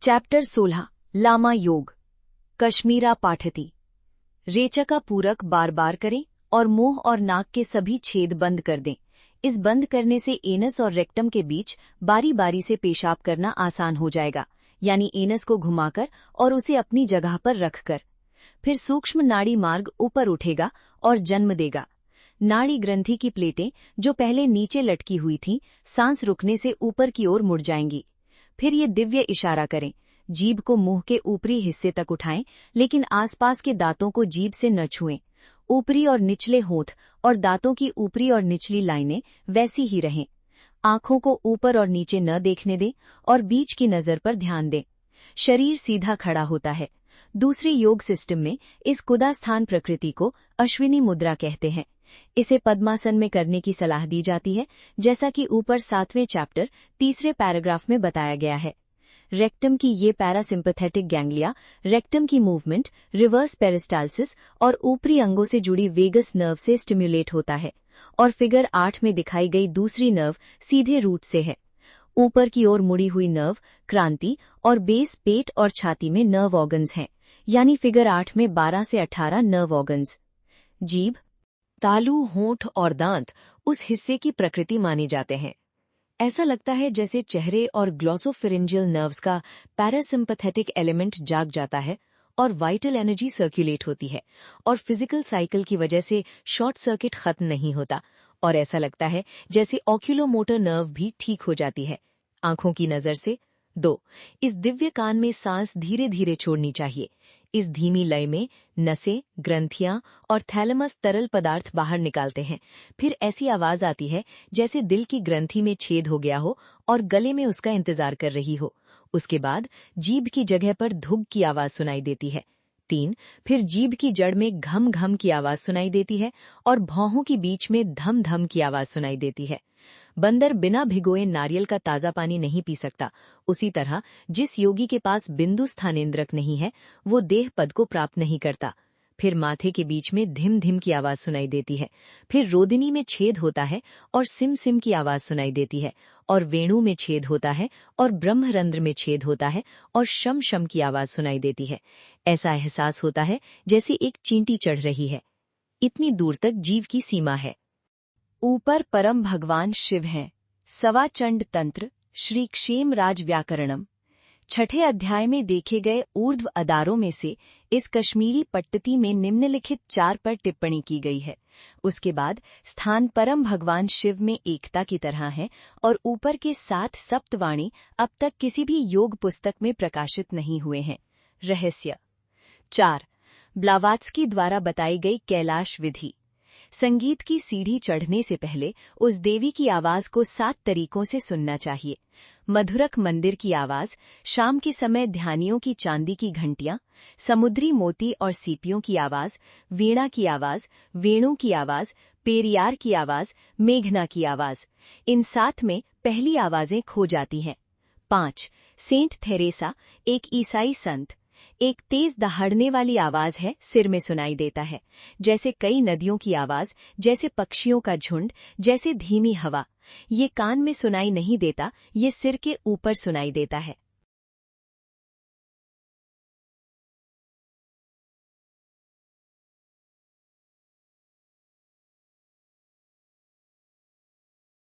Chapter 16 Lama योग। कश्मीरा पाठती। रेचा का पूरक बार बार करें और मुंह और नाक के सभी छेद बंद कर दें। इस बंद करने से एनस और रेक्टम के बीच बारी बारी से पेशाब करना आसान हो जाएगा, यानी एनस को घुमाकर और उसे अपनी जगह पर रखकर। फिर सूक्ष्म नाड़ी मार्ग ऊपर उठेगा और जन्म देगा। नाड़ी ग्रंथि की प्लेटें जो पहले नीचे लटकी हुई थीं, सांस रुकने से ऊपर की ओर मुड़ जाएंगी। फिर ये दिव्य इशारा करें, जीभ को मुंह के ऊपरी हिस्से तक उठाएं, लेकिन आसपास के दांतों को जीभ से न छुएं। ऊपरी और निचले होंठ और दांतों की ऊपरी और निचली लाइनें वैसी ही रहें। आंखों को ऊपर और नीचे न देखने दें और बीच की नजर पर ध्यान दें। शरीर सीधा खड़ा होता है। दूसरे योग सिस्टम में इस कुदास्थान प्रकृति को अश्विनी मुद्रा कहते हैं। इसे पद्मासन में करने की सलाह दी जाती है, जैसा कि ऊपर 7वें चैप्टर तीसरे पैराग्राफ में बताया गया है। रेक्टम की ये पैरासिम्पैथेटिक गैंग्लिया रेक्टम की मूवमेंट, रिवर्स पेरिस्टाल्सिस और ऊपरी अंगों से जुड़ी वेगस नर्व से स्टिम्युलेट होता है, और फिगर 8 में दिखाई गई दूसरी नर्व सीधे रूट से है। ऊपर की ओर मुड़ी हुई नर्व क्रांति और बेस पेट और छाती में नर्व ऑर्गन्स हैं, यानी फिगर 8 में 12 से 18 नर्व ऑर्गन्स। जीभ, तालू, होंठ और दांत उस हिस्से की प्रकृति माने जाते हैं। ऐसा लगता है जैसे चेहरे और ग्लॉसोफिरिंजियल नर्व्स का पैरासिम्पैथेटिक एलिमेंट जाग जाता है और वाइटल एनर्जी सर्कुलेट होती है, और फिजिकल साइकिल की वजह से शॉर्ट सर्किट खत्म नहीं होता, और ऐसा लगता है जैसे ऑक्यूलोमोटर नर्व भी ठीक हो जाती है। आंखों की नजर से 2 इस दिव्य कान में सांस धीरे धीरे छोड़नी चाहिए। इस धीमी लय में नसें, ग्रंथियां और थैलेमस तरल पदार्थ बाहर निकालते हैं। फिर ऐसी आवाज आती है जैसे दिल की ग्रंथि में छेद हो गया हो और गले में उसका इंतजार कर रही हो। उसके बाद जीभ की जगह पर धुग की आवाज सुनाई देती है। 3 फिर जीभ की जड़ में घम घम की आवाज सुनाई देती है और भौहों के बीच में धम धम की आवाज सुनाई देती है। बंदर बिना भिगोए नारियल का ताजा पानी नहीं पी सकता। उसी तरह जिस योगी के पास बिंदु स्थानेंद्रक नहीं है, वो देह पद को प्राप्त नहीं करता। फिर माथे के बीच में धिम धिम की आवाज सुनाई देती है। फिर रोदिनी में छेद होता है और सिम सिम की आवाज सुनाई देती है, और वेणु में छेद होता है और ब्रह्मरंध्र में छेद होता है और शम शम की आवाज सुनाई देती है। ऐसा एहसास होता है जैसे एक चींटी चढ़ रही है। इतनी दूर तक जीव की सीमा है। ऊपर परम भगवान शिव हैं। सवाचंड तंत्र श्री क्षेम राज व्याकरणम 6ठे अध्याय में देखे गए ऊर्ध्व अदारों में से इस कश्मीरी पट्टती में निम्नलिखित 4 पर टिप्पणी की गई है। उसके बाद स्थान परम भगवान शिव में एकता की तरह है, और ऊपर के 7 सप्तवाणी अब तक किसी भी योग पुस्तक में प्रकाशित नहीं हुए हैं। रहस्य 4 ब्लावात्स्की द्वारा बताई गई कैलाश विधि। संगीत की सीढ़ी चढ़ने से पहले उस देवी की आवाज को 7 तरीकों से सुनना चाहिए। मधुरक मंदिर की आवाज, शाम के समय ध्यानियों की चांदी की घंटियां, समुद्री मोती और सीपियों की आवाज, वीणा की आवाज, वेणु की आवाज, पेरियार की आवाज, मेघना की आवाज। इन 7 में पहली आवाजें खो जाती हैं। 5 सेंट थेरेसा, एक ईसाई संत। एक तेज दहाड़ने वाली आवाज है, सिर में सुनाई देता है, जैसे कई नदियों की आवाज, जैसे पक्षियों का झुंड, जैसे धीमी हवा। ये कान में सुनाई नहीं देता, ये सिर के ऊपर सुनाई देता है।